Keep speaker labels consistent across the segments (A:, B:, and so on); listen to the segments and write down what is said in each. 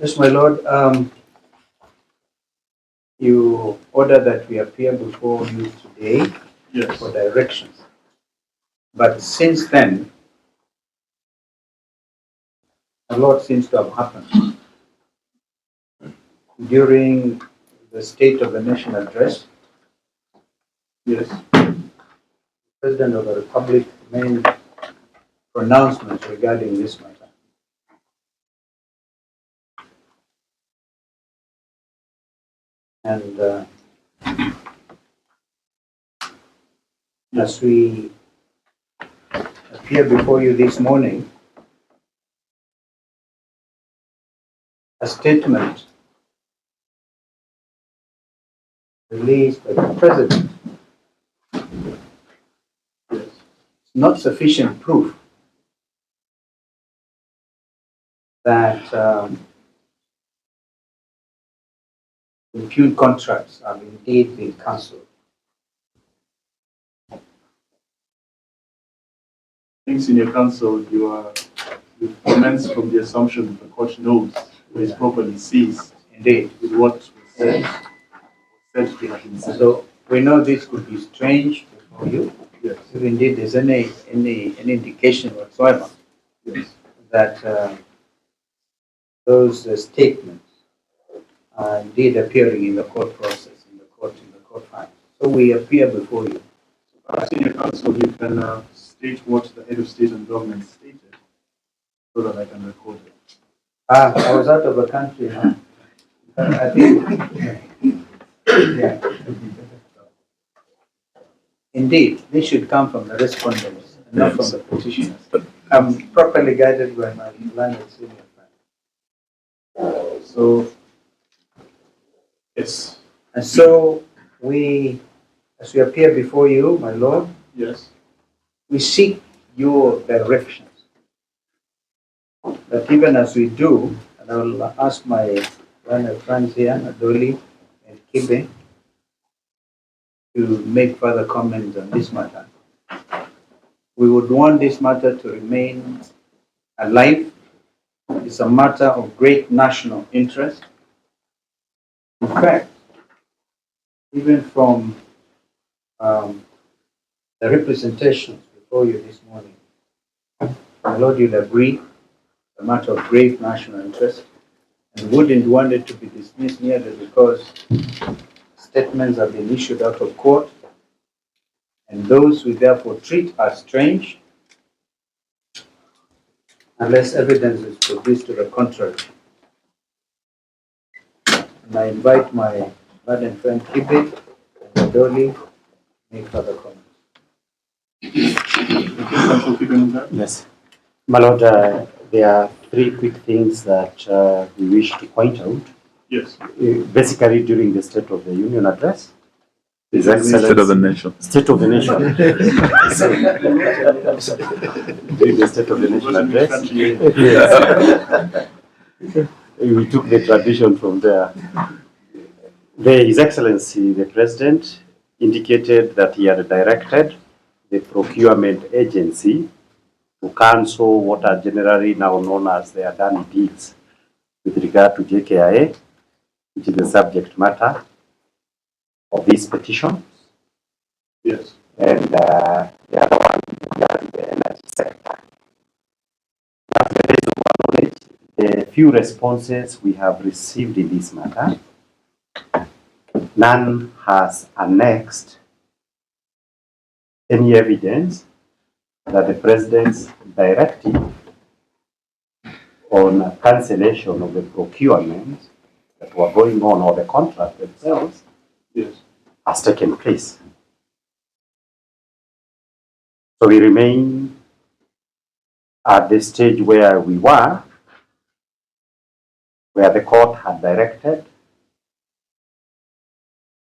A: Yes, my lord. You order that we appear before you today for directions. But since then, a lot seems to have happened. During the State of the Nation address, the President of the Republic made pronouncements regarding this matter. And as we appear before you this morning, a statement released by the President is not sufficient proof that impugned contracts have indeed been cancelled.
B: Senior counsel, you commence from the assumption that the court knows or is properly seized.
A: Indeed.
B: With what was said to have been said.
A: So we know this could be strange for you.
B: Yes.
A: If indeed there's any indication whatsoever that those statements are indeed appearing in the court process, in the court file. So we appear before you.
B: Senior counsel, you can state what the head of state and government stated so that I can record it.
A: I was out of the country. Huh? I think, yeah. Indeed, this should come from the respondents and not from the petitioners. I'm properly guided by my learned senior friend.
B: So, yes.
A: And so as we appear before you, my Lord, we seek your directions. But even as we do, and I will ask my learned friends here, Adoli and Kibe, to make further comments on this matter. We would want this matter to remain alive. It's a matter of great national interest. In fact, even from the representations before you this morning, my Lord, you'll agree, a matter of great national interest, and wouldn't want it to be dismissed merely because statements have been issued out of court, and those we therefore treat as strange unless evidence is produced to the contrary. And I invite my learned friend Kibe and Adoli to make further comments.
C: Yes. My Lord, there are three quick things that we wish to point out.
B: Yes.
C: Basically, during the State of the Union address,
D: His Excellency. State of the Nation.
C: State of the Nation. During the State of the Nation address, we took the tradition from there. His Excellency, the President, indicated that he had directed the procurement agency to cancel what are generally now known as the Adani deals with regard to JKIA, which is the subject matter of this petition.
B: Yes.
C: And the other one regarding the energy sector. Now, to the best of our knowledge, the few responses we have received in this matter, none has annexed any evidence that the President's directive on cancellation of the procurement that were going on, or the contract themselves, has taken place. So we remain at the stage where we were, where the court had directed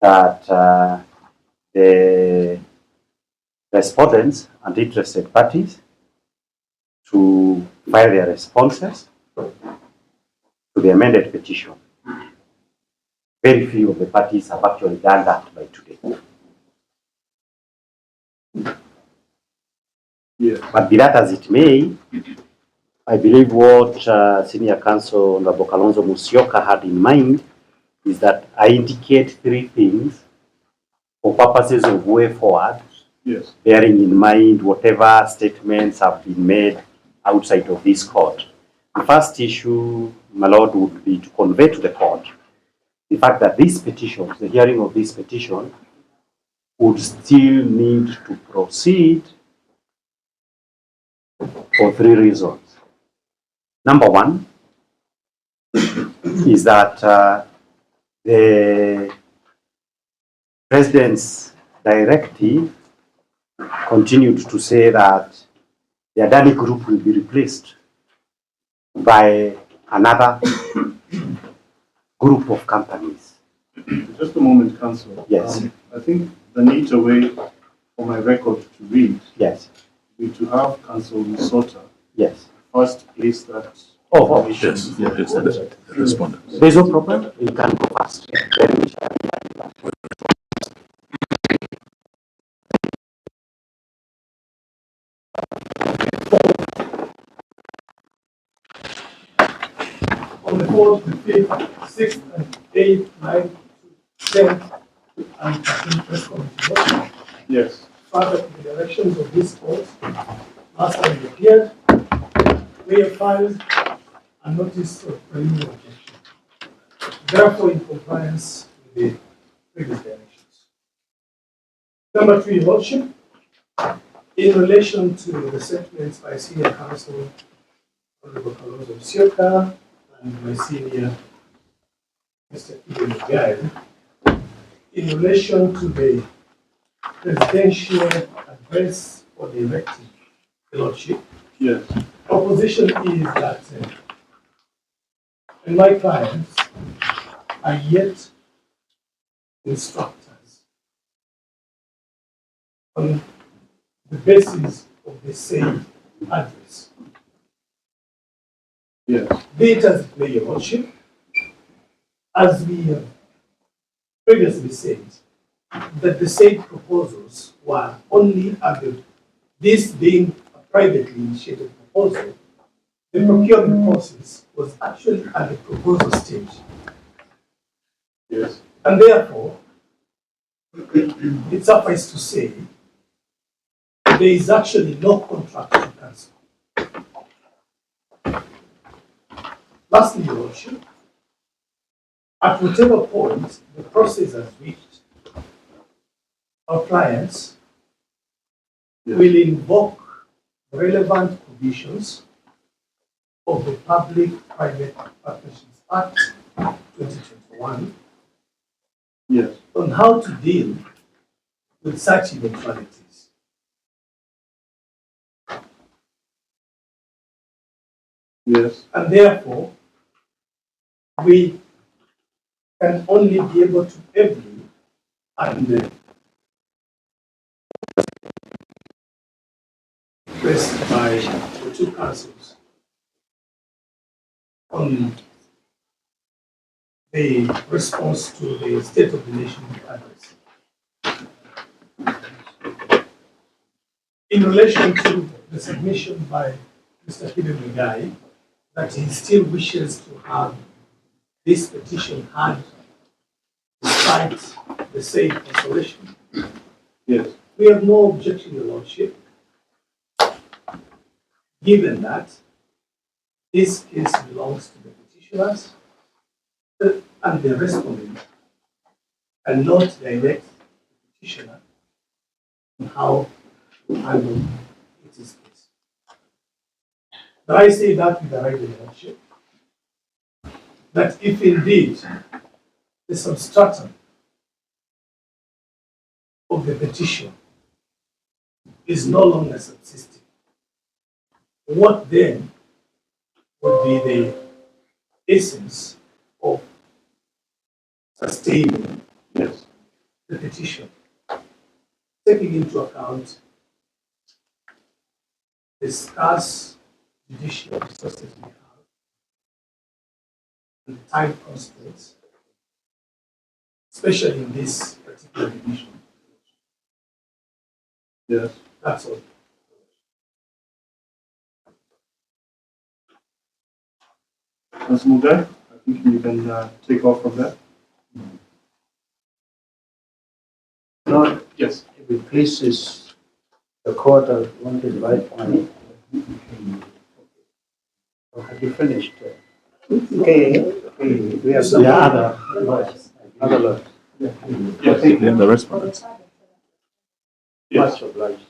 C: that the respondents and interested parties to file their responses to the amended petition. Very few of the parties have actually done that by today.
B: Yeah.
C: But be that as it may, I believe what Senior Counsel Honorable Kalonzo Musyoka had in mind is that I indicate three things for purposes of way forward,
B: Yes.
C: bearing in mind whatever statements have been made outside of this court. The first issue, my lord, would be to convey to the court the fact that this petition, the hearing of this petition, would still need to proceed for three reasons. Number one is that the President's directive continued to say that the Adani Group will be replaced by another group of companies.
B: Just a moment, Council.
C: Yes.
B: I think the neater way for my record to read
C: Yes.
B: is to have Council Minnesota
C: Yes.
B: first place that.
C: Oh,
D: Yes, yes, the respondents.
C: there's no problem. You can go fast.
E: On the 4th, the 5th, 6th, and 8th, 9th, 10th, and 13th press committee.
B: Yes.
E: Further to the directions of this court, last time it appeared, we have filed a notice of preliminary objection. Therefore, in compliance with the previous directions. Number 3, Your Lordship, in relation to the statements by Senior Counsel Honorable Kalonzo Musyoka and my senior Mr. Kibe, in relation to the presidential address for the elected lordship,
B: Yes.
E: opposition is that and my clients are yet instructors on the basis of the same address.
B: Yes.
E: Be it as it may, Your Lordship, as we have previously said, that the said proposals were only at this being a privately initiated proposal, the procurement process was actually at the proposal stage.
B: Yes.
E: And therefore, it suffices to say, there is actually no contract to cancel. Lastly, Your Lordship, at whatever point the process has reached, our clients will invoke relevant provisions of the Public-Private Partnerships Act 2021
B: Yes.
E: on how to deal with such eventualities.
B: Yes.
E: And therefore, we can only be able to ably and pressed by the two councils on the response to the State of the Nation address. In relation to the submission by Mr. Kibe that he still wishes to have this petition heard despite the said cancellation,
B: Yes.
E: we have no objection, Your Lordship, given that this case belongs to the petitioners and the respondent, and not direct the petitioner on how to handle its case. But I say that with the right, Your Lordship, that if indeed the substratum of the petition is no longer subsisting, what then would be the essence of sustaining
B: Yes.
E: the petition, taking into account the scarce judicial resources we have and the time constraints, especially in this particular division.
B: Yes.
E: That's all.
B: Councillor Mugai, I think you can take off from there.
A: Lord,
B: Yes.
A: if it pleases the court, I want to invite my. Oh, have you finished? Okay, we have some other lawyers. Other lawyers.
B: Yes.
D: Then the respondents.
B: Yes.
A: Much obliged.